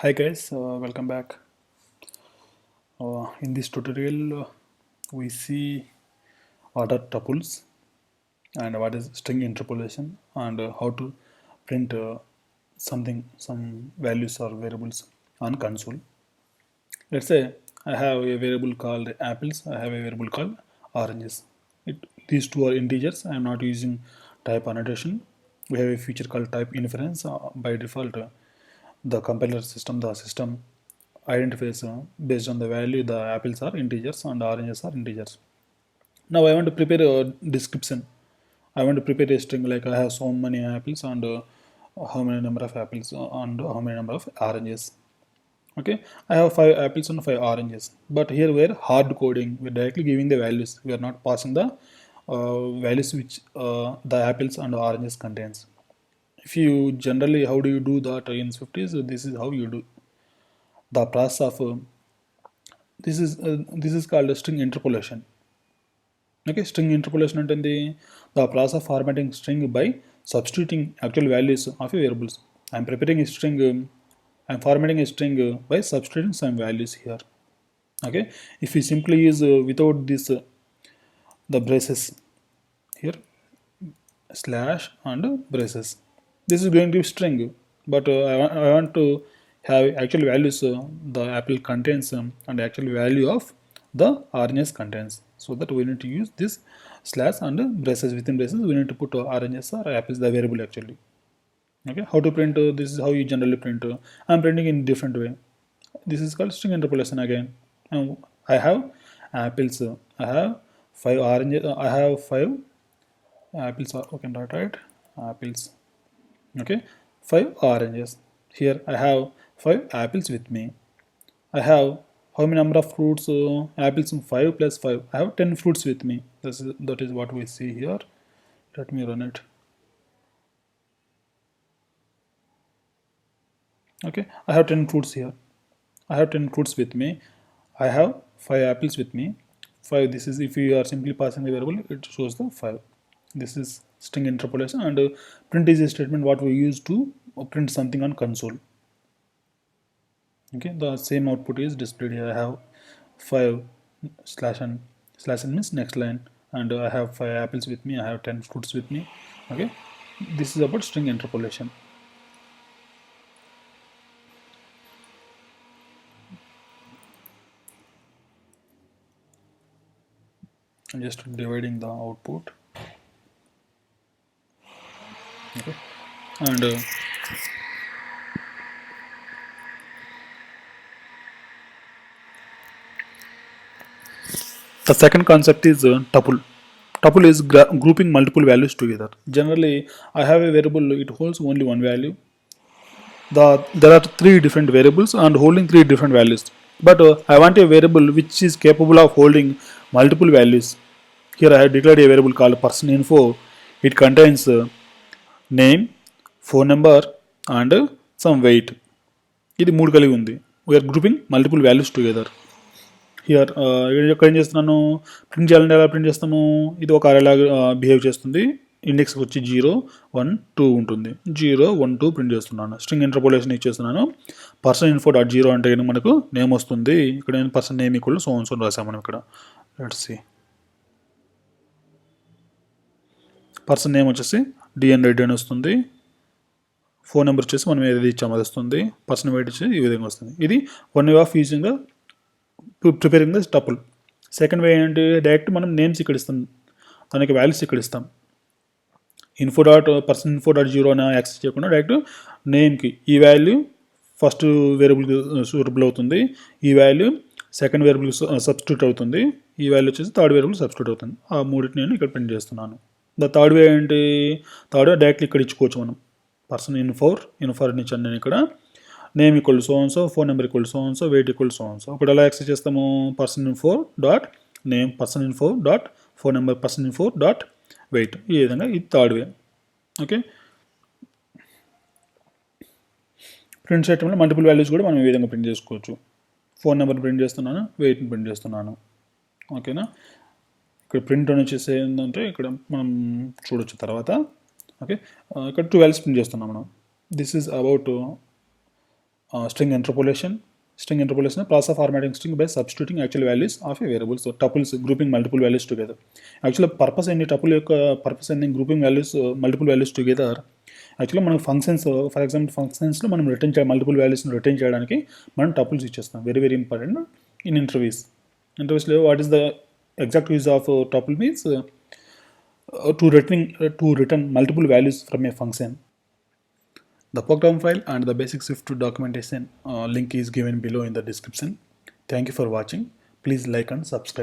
Hi guys, welcome back. In this tutorial, we see what are tuples and what is string interpolation and how to print some values or variables on console. Let's say I have a variable called apples. I have a variable called oranges. These two are integers. I am not using type annotation. We have a feature called type inference. By default, the system identifies based on the value the apples are integers and oranges are integers. Now I want to prepare a description. I want to prepare a string like I have so many apples and how many number of apples and how many number of oranges. Okay, I have 5 apples and 5 oranges, but here we're hard coding. We're directly giving the values. We are not passing the values which the apples and oranges contains. If you generally, how do you do that in Swift is this is how you do the process of this is called a string interpolation. Okay, string interpolation అంటే the process of formatting string by substituting actual values of a variables. I'm preparing a string. I'm formatting a string by substituting some values here. Okay, if we simply use without this the braces here slash and braces, this is going to be string, but I want to have actual values the apple contains and actual value of the oranges contains, so that we need to use this slash and braces. Within braces we need to put oranges or apples, the variable actually. Okay, how to print this is how you generally print. I'm printing in different way. This is called string interpolation again. I have apples. I have 5 oranges. I have 5 apples. Okay, not right. Apples. Okay, 5 oranges. Here I have 5 apples with me. I have how many number of fruits? Apples 5 plus 5. I have 10 fruits with me. That is what we see here. Let me run it. Okay, I have 10 fruits here. I have 10 fruits with me. I have 5 apples with me. 5, this is if you are simply passing the variable, it shows the 5. This is string interpolation, and print is a statement what we use to print something on console. Okay, the same output is displayed here. I have 5 slash n means next line, and I have 5 apples with me. I have 10 fruits with me. Okay, this is about string interpolation. I'm just dividing the output. Okay, and the second concept is tuple. Tuple is grouping multiple values together. Generally, I have a variable, it holds only one value. There are 3 different variables and holding 3 different values. But I want a variable which is capable of holding multiple values. Here I have declared a variable called person info. It contains name, phone number, and some weight. ఇది 3 కలిగి ఉంది. We are grouping multiple values together. Here ఇక్కడ ఏం చేస్తున్నాను, print చేయాలంటే ఎలా print చేస్తాము, ఇది ఒక అరేలాగా బిహేవ్ చేస్తుంది. ఇండెక్స్ వచ్చి 0 1 2 ఉంటుంది. 0 1 2 ప్రింట్ చేస్తున్నాను. స్ట్రింగ్ ఇంటర్పోలేషన్ ఇచ్చేస్తున్నాను. పర్సన్ ఇన్ఫో డాట్ 0 అంటే కానీ మనకు నేమ్ వస్తుంది. ఇక్కడ నేను person name equal so and so రాసాం మనం ఇక్కడ. లెట్స్ సీ, పర్సన్ నేమ్ వచ్చేసి DNREDDI అని వస్తుంది. ఫోన్ నెంబర్ వచ్చేసి మనం ఏది ఇచ్చామో అది వస్తుంది. పర్సన్ వెయిట్ వచ్చి ఈ విధంగా వస్తుంది. ఇది one way of using preparing the tuple. Second way ఏంటంటే డైరెక్ట్ మనం నేమ్స్ ఇక్కడ ఇస్తాం, దానికి వాల్యూస్ ఇక్కడ ఇస్తాం. Info dot person info dot 0 అని యాక్సెస్ చేయకుండా డైరెక్ట్ నేమ్కి ఈ వాల్యూ ఫస్ట్ వేరియబుల్కి సూటబుల్ అవుతుంది, ఈ వాల్యూ సెకండ్ వేరియబుల్కి సబ్స్టిట్యూట్ అవుతుంది, ఈ వాల్యూ వచ్చేసి థర్డ్ వేరియబుల్ సబ్స్టిట్యూట్ అవుతుంది. ఆ మూడింటి నేను ఇక్కడ ప్రింట్ చేస్తున్నాను. ద థర్డ్ వే ఏంటి, థర్డ్ వే డైరెక్ట్లీ ఇక్కడ ఇచ్చుకోవచ్చు మనం. పర్సన్ ఇన్ఫోర్ అని ఇచ్చాను నేను ఇక్కడ. Name equal so and so, phone number equal so and so, weight equal so and so. ఇప్పుడు ఎలా యాక్సెస్ చేస్తాము, person info dot name, person info dot phone number, person info dot weight. ఈ విధంగా ఇది థర్డ్ వే. ఓకే, ప్రింట్ చేయటంలో multiple values కూడా మనం ఈ విధంగా ప్రింట్ చేసుకోవచ్చు. ఫోన్ నెంబర్ ప్రింట్ చేస్తున్నాను, వెయిట్ని ప్రింట్ చేస్తున్నాను. ఓకేనా, ఇక్కడ ప్రింట్ అని వచ్చేసి ఏంటంటే ఇక్కడ మనం చూడొచ్చు తర్వాత. ఓకే, ఇక్కడ 2 వాల్యూస్ ప్రింట్ చేస్తున్నాం మనం. This is about string interpolation. String interpolation, process of formatting string by substituting actual values of a variable. So tuples, grouping multiple values together. Actually purpose any tuple యొక్క purpose any grouping values multiple values together. యాక్చువల్గా మనం functions for example ఫంక్షన్స్లో మనం return చేయాలి, multiple వాల్యూస్ని return చేయడానికి మనం tuples ఇచ్చేస్తాం. వెరీ వెరీ ఇంపార్టెంట్ ఇన్ ఇంటర్వ్యూస్లో what is the exact use of tuple means to return multiple values from a function. The program file and the basic Swift documentation link is given below in the description. Thank you for watching. Please like and subscribe.